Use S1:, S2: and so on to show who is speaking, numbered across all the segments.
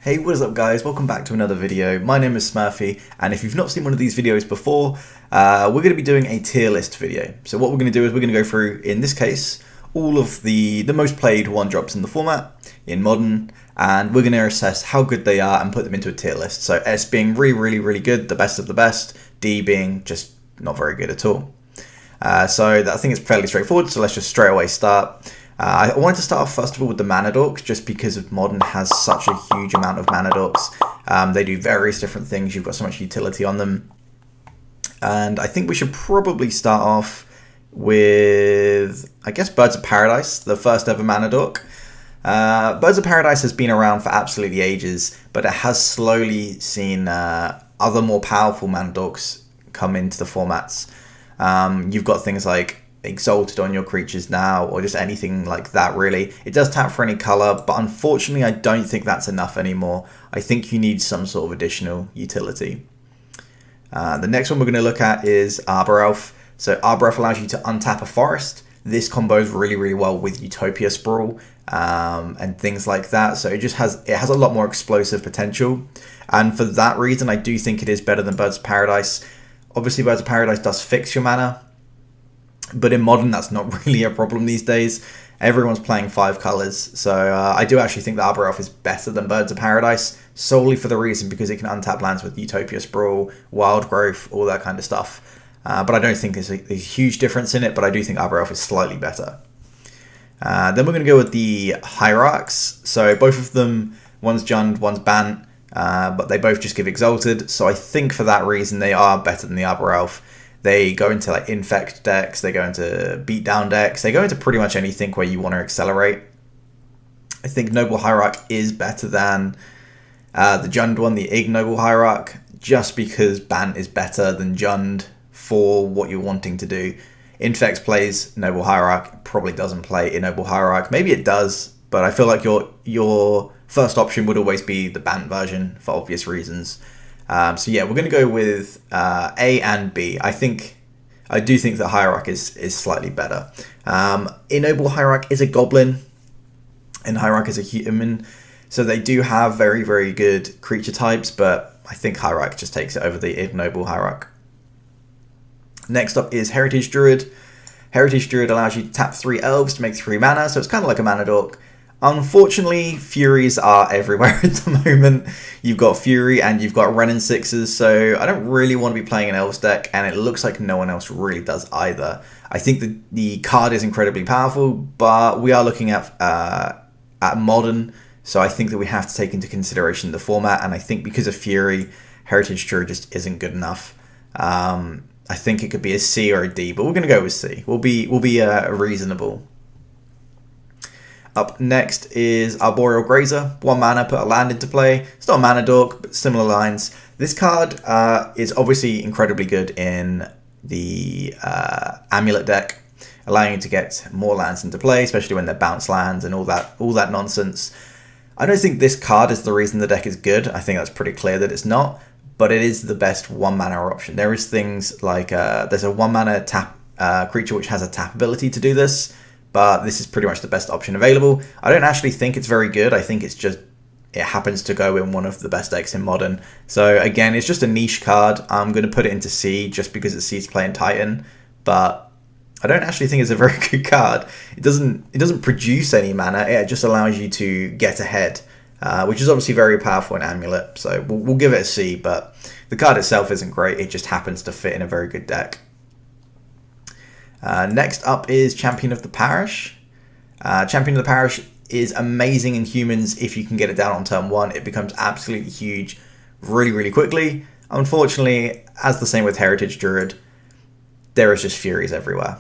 S1: Hey, what is up guys? Welcome back to another video. My name is Smurfy, and if you've not seen one of these videos before, we're going to be doing a tier list video. So what we're going to do is we're going to go through, in this case, all of the most played 1-drops in the format, in Modern, and we're going to assess how good they are and put them into a tier list. So S being really good, the best of the best, D being just not very good at all. So I think it's fairly straightforward, so let's just straight away start. I wanted to start off first of all with the mana dorks, just because of Modern has such a huge amount of mana dorks. They do various different things, you've got so much utility on them. And I think we should probably start off with, I guess, Birds of Paradise, the first ever mana dork. Birds of Paradise has been around for absolutely ages, but it has slowly seen other more powerful mana dorks come into the formats. You've got things like Exalted on your creatures now, or just anything like that really. It does tap for any colour, but unfortunately I don't think that's enough anymore. I think you need some sort of additional utility. The next one we're going to look at is Arbor Elf. So Arbor Elf allows you to untap a forest. This combos really well with Utopia Sprawl and things like that. So it has a lot more explosive potential, and for that reason I do think it is better than Birds of Paradise. Obviously Birds of Paradise does fix your mana, but in Modern that's not really a problem these days. Everyone's playing 5 colours, so I do actually think that Arbor Elf is better than Birds of Paradise, solely for the reason because it can untap lands with Utopia Sprawl, Wild Growth, all that kind of stuff. But I don't think there's a huge difference in it, but I do think Arbor Elf is slightly better. Then we're going to go with the Hierarchs. So both of them, one's Jund, one's Bant, but they both just give Exalted, so I think for that reason they are better than the Arbor Elf. They go into like infect decks, they go into beatdown decks, they go into pretty much anything where you want to accelerate. I think Noble Hierarch is better than the Jund one, the Ignoble Hierarch, just because Bant is better than Jund for what you're wanting to do. Infect plays Noble Hierarch, probably doesn't play Ignoble Hierarch. Maybe it does, but I feel like your first option would always be the Bant version for obvious reasons. So yeah, we're going to go with A and B. I do think that Hierarch is slightly better. Ignoble Hierarch is a goblin, and Hierarch is a human, so they do have very good creature types, but I think Hierarch just takes it over the Ignoble Hierarch. Next up is Heritage Druid. Heritage Druid allows you to tap 3 elves to make 3 mana, so it's kind of like a mana dork. Unfortunately, Furies are everywhere at the moment. You've got Fury and you've got Ren and 6s, so I don't really want to be playing an Elves deck, and it looks like no one else really does either. I think the card is incredibly powerful, but we are looking at Modern, so I think that we have to take into consideration the format, and I think because of Fury, Heritage Druid just isn't good enough. I think it could be a C or a D, but we're going to go with C. We'll be reasonable. Up next is Arboreal Grazer. 1 mana, put a land into play. It's not a mana dork, but similar lines. This card is obviously incredibly good in the Amulet deck, allowing you to get more lands into play, especially when they're bounce lands and all that nonsense. I don't think this card is the reason the deck is good. I think that's pretty clear that it's not, but it is the best 1 mana option. There is things like there's a 1 mana tap creature which has a tap ability to do this, but this is pretty much the best option available. I don't actually think it's very good. I think it happens to go in one of the best decks in Modern. So again, it's just a niche card. I'm going to put it into C just because it sees play in Titan, but I don't actually think it's a very good card. It doesn't produce any mana. It just allows you to get ahead, which is obviously very powerful in Amulet. So we'll give it a C, but the card itself isn't great. It just happens to fit in a very good deck. Next up is Champion of the Parish. Champion of the Parish is amazing in humans if you can get it down on turn 1. It becomes absolutely huge really quickly. Unfortunately, as the same with Heritage Druid, there is just Furies everywhere.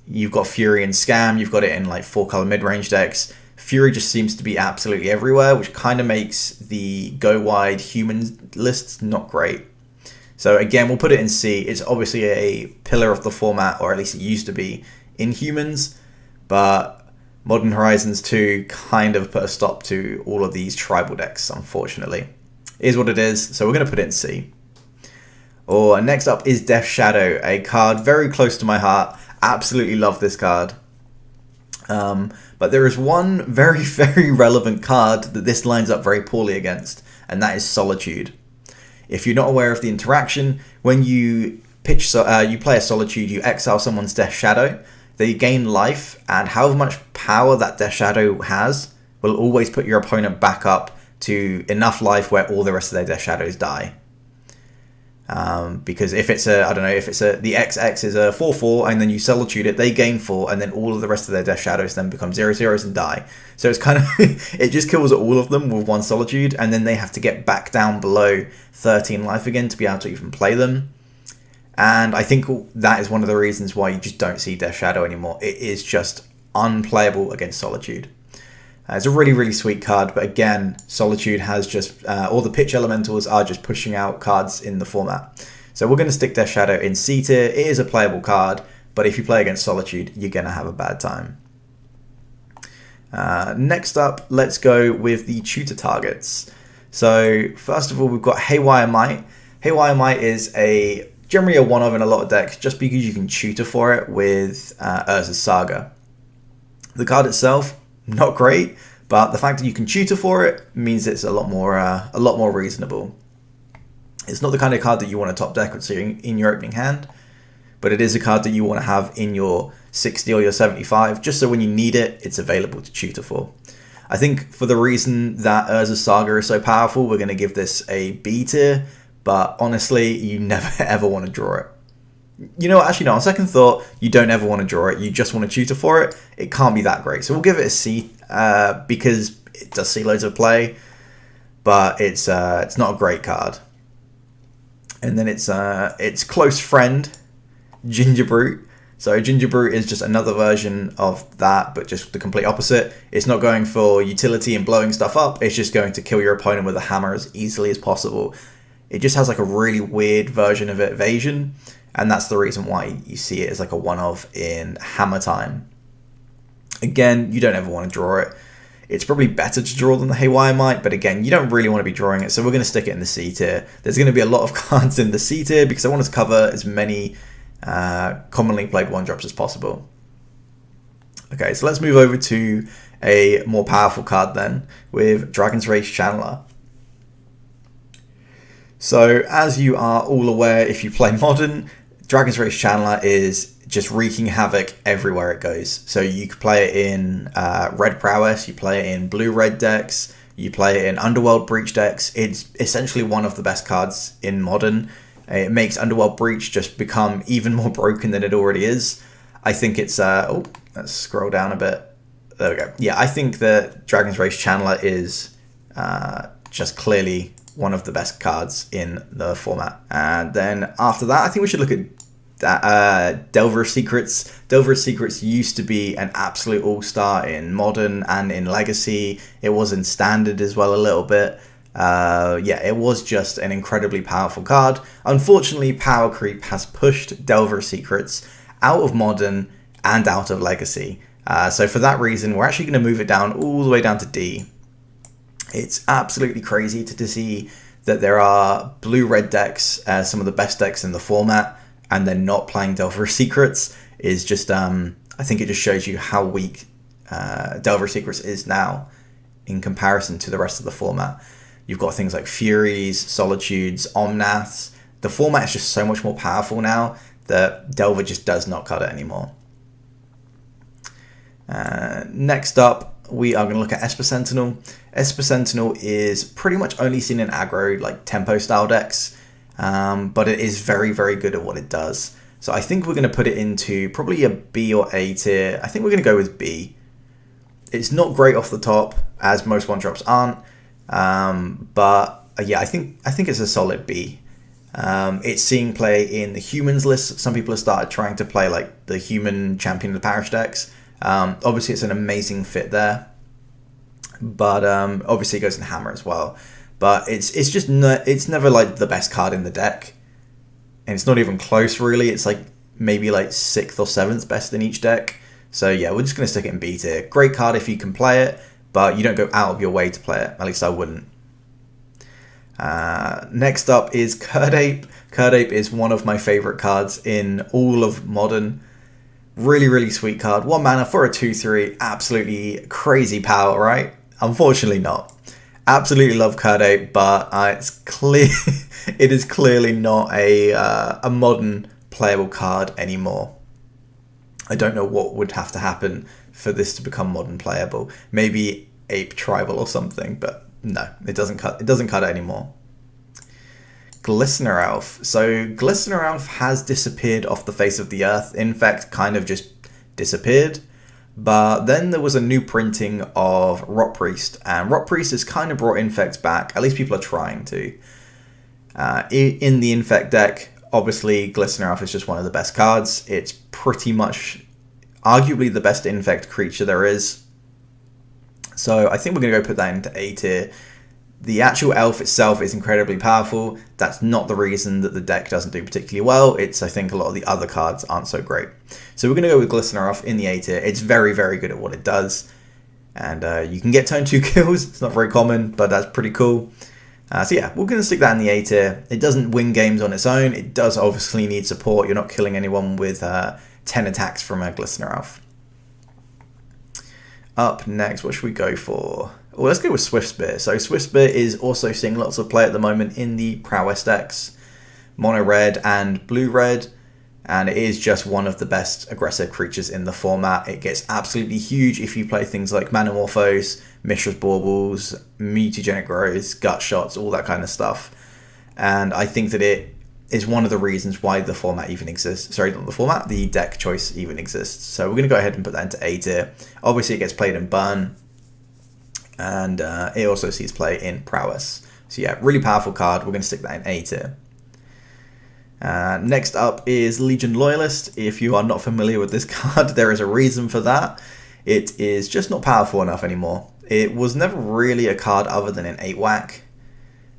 S1: You've got Fury in Scam, you've got it in like 4-color mid-range decks. Fury just seems to be absolutely everywhere, which kind of makes the go-wide human lists not great. So again, we'll put it in C. It's obviously a pillar of the format, or at least it used to be in humans, but Modern Horizons 2 kind of put a stop to all of these tribal decks, unfortunately. It is what it is, so we're going to put it in C. Next up is Death Shadow, a card very close to my heart. Absolutely love this card. But there is one very, very relevant card that this lines up very poorly against, and that is Solitude. If you're not aware of the interaction, when you you play a Solitude, you exile someone's Death Shadow, they gain life, and however much power that Death Shadow has will always put your opponent back up to enough life where all the rest of their Death Shadows die. Because if it's a, I don't know, if it's a, the XX is a 4/4 and then you Solitude it, they gain 4 and then all of the rest of their Death Shadows then become 0/0s and die. So it's kind of, it just kills all of them with one Solitude, and then they have to get back down below 13 life again to be able to even play them. And I think that is one of the reasons why you just don't see Death Shadow anymore. It is just unplayable against Solitude. It's a really, really sweet card, but again, Solitude has just, all the pitch elementals are just pushing out cards in the format. So we're going to stick Death Shadow in C tier. It is a playable card, but if you play against Solitude, you're going to have a bad time. Next up, let's go with the tutor targets. So first of all, we've got Haywire Might. Haywire Might is generally a one-of in a lot of decks, just because you can tutor for it with Urza's Saga. The card itself, not great, but the fact that you can tutor for it means it's a lot more reasonable. It's not the kind of card that you want to top deck in your opening hand, but it is a card that you want to have in your 60 or your 75, just so when you need it, it's available to tutor for. I think for the reason that Urza's Saga is so powerful, we're going to give this a B tier, but honestly, you never ever want to draw it. You know what, actually no, on second thought, you don't ever want to draw it, you just want to tutor for it. It can't be that great, so we'll give it a C, because it does see loads of play, but it's not a great card. And then it's close friend, Ginger Brute. So Ginger Brute is just another version of that, but just the complete opposite. It's not going for utility and blowing stuff up, it's just going to kill your opponent with a hammer as easily as possible. It just has like a really weird version of evasion, and that's the reason why you see it as like a one-of in Hammer Time. Again, you don't ever want to draw it. It's probably better to draw than the Haywire Might, but again, you don't really want to be drawing it, so we're going to stick it in the C tier. There's going to be a lot of cards in the C tier because I want to cover as many commonly played one-drops as possible. Okay, so let's move over to a more powerful card then, with Dragon's Rage Channeler. So, as you are all aware, if you play Modern, Dragon's Rage Channeler is just wreaking havoc everywhere it goes. So you could play it in red prowess, you play it in blue-red decks, you play it in Underworld Breach decks. It's essentially one of the best cards in Modern. It makes Underworld Breach just become even more broken than it already is. I think it's... oh, let's scroll down a bit. There we go. Yeah, I think that Dragon's Rage Channeler is just clearly one of the best cards in the format. And then after that, I think we should look at Delver's Secrets. Delver's Secrets used to be an absolute all-star in Modern and in Legacy. It was in Standard as well a little bit. Yeah, it was just an incredibly powerful card. Unfortunately, power creep has pushed Delver's Secrets out of Modern and out of Legacy. So for that reason, we're actually going to move it down all the way down to D. It's absolutely crazy to see that there are blue-red decks, some of the best decks in the format, and they're not playing Delver's Secrets. Is just, I think it just shows you how weak Delver's Secrets is now in comparison to the rest of the format. You've got things like Furies, Solitudes, Omnaths. The format is just so much more powerful now that Delver just does not cut it anymore. Next up, we are going to look at Esper Sentinel. Esper Sentinel is pretty much only seen in aggro, like tempo style decks, but it is very, very good at what it does. So I think we're going to put it into probably a B or A tier. I think we're going to go with B. It's not great off the top, as most one-drops aren't, but yeah, I think it's a solid B. It's seeing play in the humans list. Some people have started trying to play like the human champion of the parish decks. Obviously, it's an amazing fit there, but obviously it goes in Hammer as well. But it's never like the best card in the deck, and it's not even close really. It's like maybe like 6th or 7th best in each deck. So yeah, we're just gonna stick it in B tier. Great card if you can play it, but you don't go out of your way to play it. At least I wouldn't. Next up is Curdape. Curdape is one of my favorite cards in all of Modern. Really, really sweet card. 1 mana for a 2/3. Absolutely crazy power, right? Unfortunately not. Absolutely love card 8, but it's clear it is clearly not a modern playable card anymore. I don't know what would have to happen for this to become modern playable. Maybe Ape Tribal or something, but no, it doesn't cut it anymore. Glistener Elf. So Glistener Elf has disappeared off the face of the earth. In fact, kind of just disappeared. But then there was a new printing of Rot Priest, and Rot Priest has kind of brought Infect back. At least people are trying to. In the Infect deck, obviously Glistener Elf is just one of the best cards. It's pretty much arguably the best Infect creature there is. So I think we're going to go put that into A tier. The actual elf itself is incredibly powerful. That's not the reason that the deck doesn't do particularly well. It's, I think, a lot of the other cards aren't so great. So we're going to go with Glistener Elf in the A tier. It's very, very good at what it does. And you can get turn 2 kills. It's not very common, but that's pretty cool. So yeah, we're going to stick that in the A tier. It doesn't win games on its own. It does obviously need support. You're not killing anyone with 10 attacks from a Glistener Elf. Up next, what should we go for? Well, let's go with Swiftspear. So Swiftspear is also seeing lots of play at the moment in the prowess decks, mono red and blue red, and it is just one of the best aggressive creatures in the format. It gets absolutely huge if you play things like Manamorphose, Mishra's Baubles, Mutagenic Growths, Gut Shots, all that kind of stuff. And I think that it is one of the reasons why the format even exists. Sorry, not the format, the deck choice even exists. So we're going to go ahead and put that into A tier. Obviously, it gets played in Burn, and it also sees play in Prowess. So yeah, really powerful card. We're going to stick that in A tier. Next up is Legion Loyalist. If you are not familiar with this card, there is a reason for that. It is just not powerful enough anymore. It was never really a card other than an 8-whack,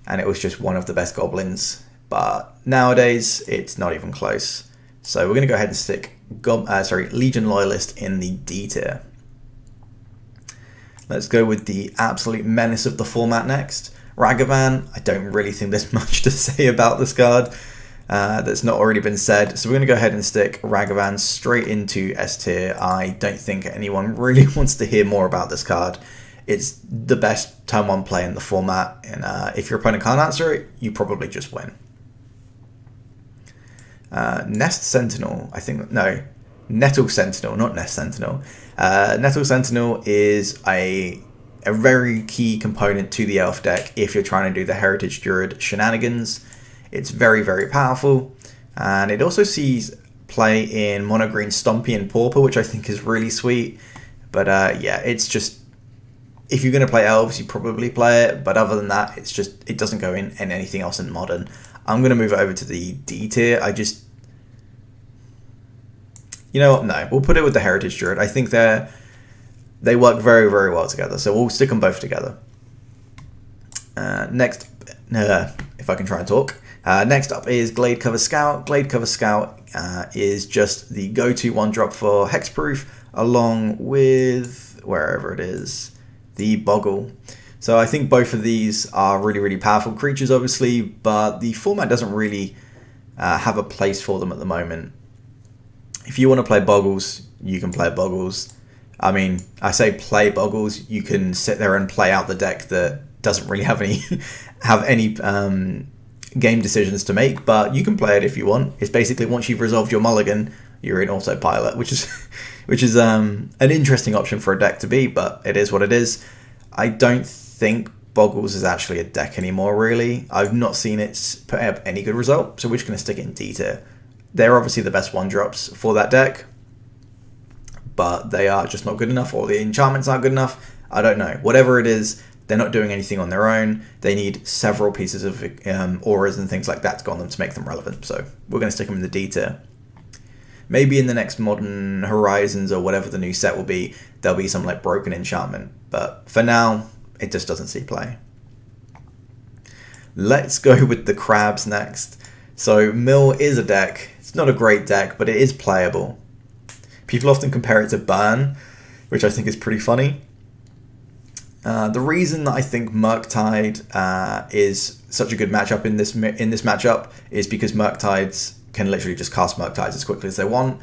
S1: and it was just one of the best goblins. But nowadays, it's not even close. So we're going to go ahead and stick Legion Loyalist in the D tier. Let's go with the absolute menace of the format next. Ragavan. I don't really think there's much to say about this card that's not already been said. So we're going to go ahead and stick Ragavan straight into S tier. I don't think anyone really wants to hear more about this card. It's the best turn 1 play in the format, and if your opponent can't answer it, you probably just win. Nest Sentinel, Nettle Sentinel, not Nest Sentinel. Nettle Sentinel is a very key component to the elf deck if you're trying to do the Heritage Druid shenanigans. It's very, very powerful, and it also sees play in Mono Green Stompy and Pauper, which I think is really sweet. But yeah, it's just, if you're going to play elves, you probably play it, but other than that, it doesn't go in anything else in Modern. I'm going to move it over to the D tier. You know what? No, we'll put it with the Heritage Druid. I think they work very, very well together, so we'll stick them both together. Next, if I can try and talk. Next up is Gladecover Scout. Gladecover Scout is just the go-to 1-drop for Hexproof, along with, wherever it is, the Boggle. So I think both of these are really, really powerful creatures, obviously, but the format doesn't really have a place for them at the moment. If you want to play Boggles, you can play Boggles. I mean, I say play Boggles, you can sit there and play out the deck that doesn't really have any game decisions to make, but you can play it if you want. It's basically, once you've resolved your mulligan, you're in autopilot, which is an interesting option for a deck to be, but it is what it is. I don't think Boggles is actually a deck anymore, really. I've not seen it put up any good result, so we're just going to stick it in D tier. They're obviously the best 1-drops for that deck, but they are just not good enough, or the enchantments aren't good enough. I don't know. Whatever it is, they're not doing anything on their own. They need several pieces of auras and things like that to go on them to make them relevant. So we're going to stick them in the D tier. Maybe in the next Modern Horizons or whatever the new set will be, there'll be some like broken enchantment. But for now, it just doesn't see play. Let's go with the Crabs next. So Mill is a deck. It's not a great deck, but it is playable. People often compare it to Burn, which I think is pretty funny. The reason that I think Murktide is such a good matchup in this matchup is because Murktides can literally just cast Murktides as quickly as they want.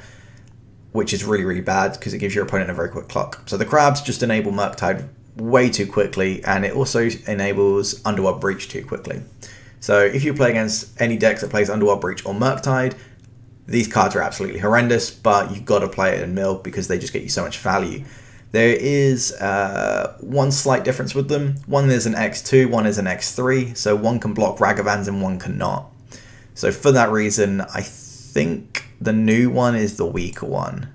S1: which is really, really bad because it gives your opponent a very quick clock. So the crabs just enable Murktide way too quickly, and it also enables Underworld Breach too quickly. So if you play against any decks that plays Underworld Breach or Murktide, these cards are absolutely horrendous, but you've got to play it in mill because they just get you so much value. There is one slight difference with them. One is an X2, one is an X3, so one can block Ragavans and one cannot. So for that reason, I think the new one is the weaker one.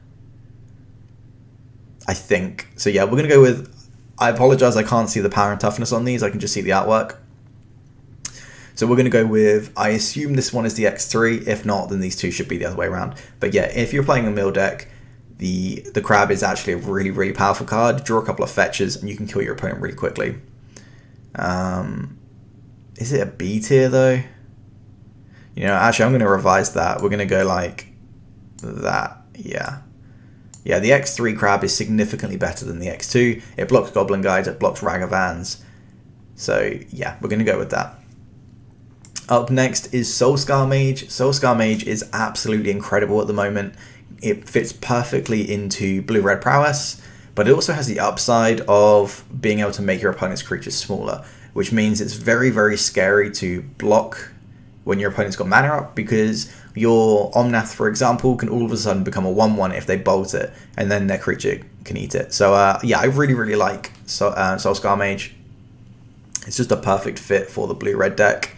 S1: I think. So yeah, we're going to go with... I apologize, I can't see the power and toughness on these. I can just see the artwork. So we're going to go with... I assume this one is the X3. If not, then these two should be the other way around. But yeah, if you're playing a mill deck, the crab is actually a really, really powerful card. Draw a couple of fetches, and you can kill your opponent really quickly. Is it a B tier, though? You know, actually, I'm going to revise that. We're going to go like that. Yeah. Yeah, the X3 crab is significantly better than the X2. It blocks Goblin Guides, it blocks Ragavans. So, yeah, we're going to go with that. Up next is Soulscar Mage. Soulscar Mage is absolutely incredible at the moment. It fits perfectly into blue-red prowess, but it also has the upside of being able to make your opponent's creatures smaller, which means it's very, very scary to block when your opponent's got mana up, because your Omnath, for example, can all of a sudden become a 1/1 if they bolt it, and then their creature can eat it. So yeah, I really, really like Soulscar Mage. It's just a perfect fit for the blue-red deck.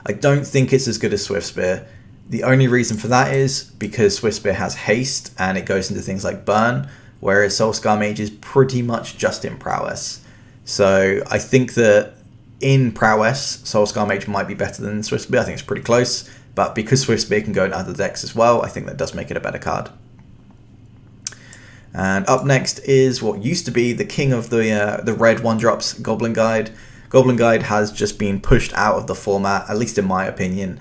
S1: I don't think it's as good as Swiftspear. The only reason for that is because Swiftspear has haste, and it goes into things like burn, whereas Soulscar Mage is pretty much just in prowess. So I think that in prowess, Soulscar Mage might be better than Swiftspear. I think it's pretty close, but because Swiftspear can go in other decks as well, I think that does make it a better card. And up next is what used to be the king of the red 1-drops, Goblin Guide. Goblin Guide has just been pushed out of the format, at least in my opinion.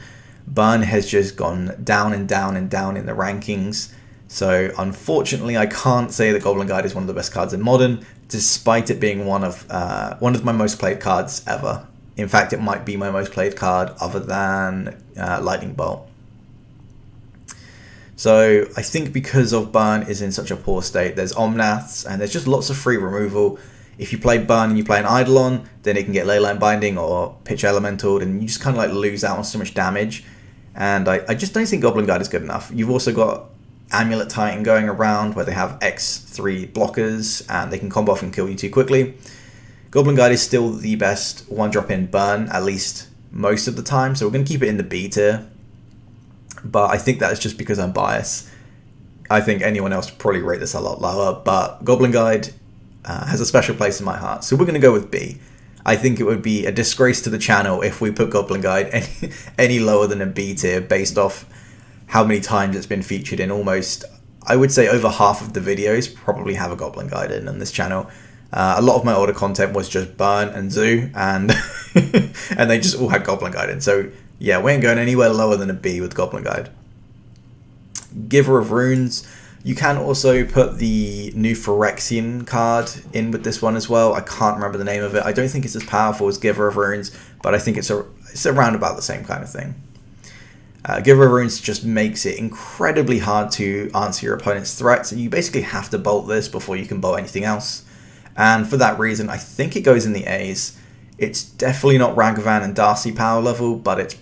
S1: Burn has just gone down and down and down in the rankings. So unfortunately, I can't say that Goblin Guide is one of the best cards in Modern, despite it being one of my most played cards ever. In fact, it might be my most played card other than Lightning Bolt. So I think because of Burn is in such a poor state, there's Omnaths and there's just lots of free removal. If you play Burn and you play an Eidolon, then it can get Leyline Binding or Pitch Elemental, and you just kind of like lose out on so much damage. And I just don't think Goblin Guide is good enough. You've also got Amulet Titan going around where they have X3 blockers and they can combo off and kill you too quickly. Goblin Guide is still the best 1-drop in Burn, at least most of the time, so we're going to keep it in the B tier. But I think that's just because I'm biased. I think anyone else would probably rate this a lot lower, but Goblin Guide has a special place in my heart, so we're going to go with B. I think it would be a disgrace to the channel if we put Goblin Guide any lower than a B tier based off how many times it's been featured in almost, I would say over half of the videos probably have a Goblin Guide in on this channel. A lot of my older content was just Burn and Zoo, and and they just all had Goblin Guide in. So yeah, we ain't going anywhere lower than a B with Goblin Guide. Giver of Runes. You can also put the new Phyrexian card in with this one as well. I can't remember the name of it. I don't think it's as powerful as Giver of Runes, but I think it's around about the same kind of thing. Giver of Runes just makes it incredibly hard to answer your opponent's threats, and you basically have to bolt this before you can bolt anything else. And for that reason, I think it goes in the A's. It's definitely not Ragavan and Darcy power level, but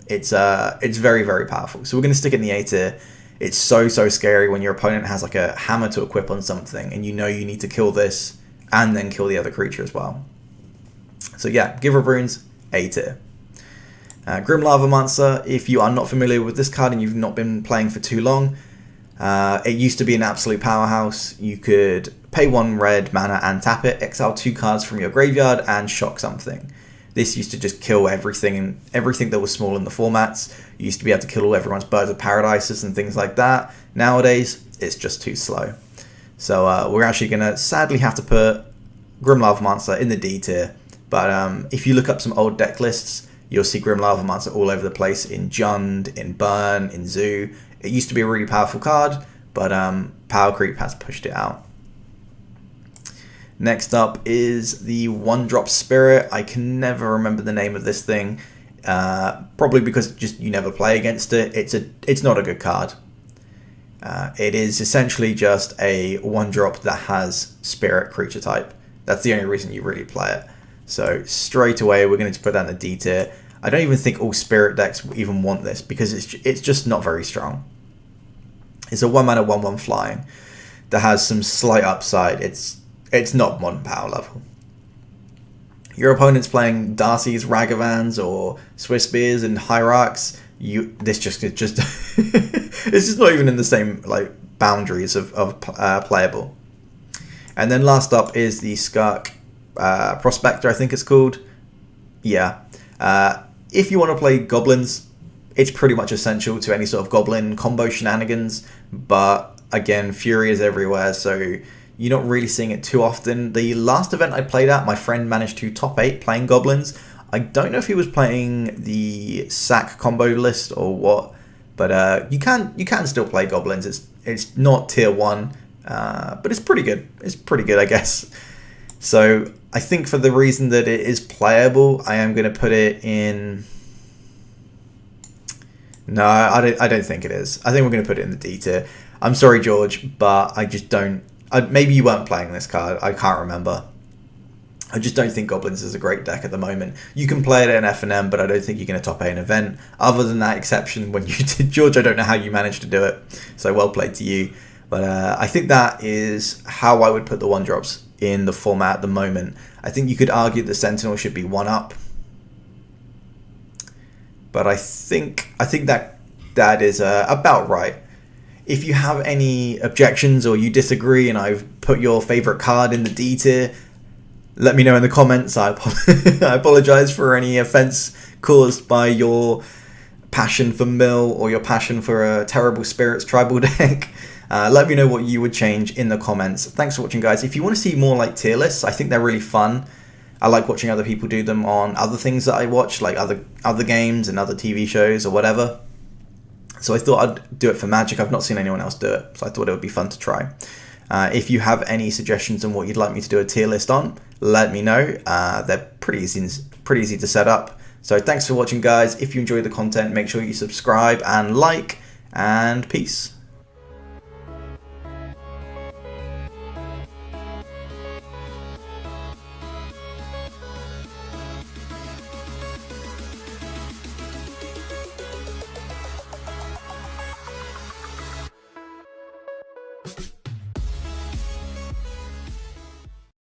S1: it's very, very powerful. So we're going to stick it in the A tier. It's so scary when your opponent has like a hammer to equip on something, and you know you need to kill this and then kill the other creature as well. So yeah, Giver of Runes, A tier. Grim Lava Monster, if you are not familiar with this card and you've not been playing for too long, it used to be an absolute powerhouse. You could pay 1 red mana and tap it, exile 2 cards from your graveyard and shock something. This used to just kill everything that was small in the formats. You used to be able to kill all everyone's Birds of Paradises and things like that. Nowadays, it's just too slow. So we're actually going to sadly have to put Grim Lava Monster in the D tier. But if you look up some old deck lists, you'll see Grim Lava Monster all over the place in Jund, in Burn, in Zoo. It used to be a really powerful card, but Power Creep has pushed it out. Next up is the 1-drop Spirit. I can never remember the name of this thing, probably because just you never play against it. It's not a good card. It is essentially just a 1-drop that has spirit creature type. That's the only reason you really play it. So straight away we're going to put that in the D tier. I don't even think all spirit decks even want this because it's just not very strong. It's a 1 mana 1/1 flying that has some slight upside. It's not modern power level. Your opponent's playing Darcy's, Ragavans, or Swiss Beers and Hierarchs. This just it's just not even in the same like boundaries of playable. And then last up is the Skirk Prospector, I think it's called. Yeah. If you want to play goblins, it's pretty much essential to any sort of goblin combo shenanigans. But again, Fury is everywhere, so you're not really seeing it too often. The last event I played at, my friend managed to top 8 playing goblins. I don't know if he was playing the sack combo list or what, but you can still play goblins. It's not tier 1, but it's pretty good. It's pretty good, I guess. So I think for the reason that it is playable, I am going to put it in. No, I don't think it is. I think we're going to put it in the D tier. I'm sorry, George, but I just don't. Maybe you weren't playing this card. I can't remember. I just don't think Goblins is a great deck at the moment. You can play it in F&M, but I don't think you're going to top 8 an event. Other than that exception when you did, George, I don't know how you managed to do it. So well played to you. But I think that is how I would put the 1-drops in the format at the moment. I think you could argue the Sentinel should be 1-up. But I think that is about right. If you have any objections or you disagree and I've put your favorite card in the D tier, let me know in the comments. I apologize for any offense caused by your passion for Mill or your passion for a Terrible Spirits tribal deck. Let me know what you would change in the comments. Thanks for watching, guys. If you want to see more like tier lists, I think they're really fun. I like watching other people do them on other things that I watch, like other games and other TV shows or whatever. So I thought I'd do it for Magic. I've not seen anyone else do it, so I thought it would be fun to try. If you have any suggestions on what you'd like me to do a tier list on, let me know. They're pretty easy to set up. So thanks for watching, guys. If you enjoy the content, make sure you subscribe and like, and peace.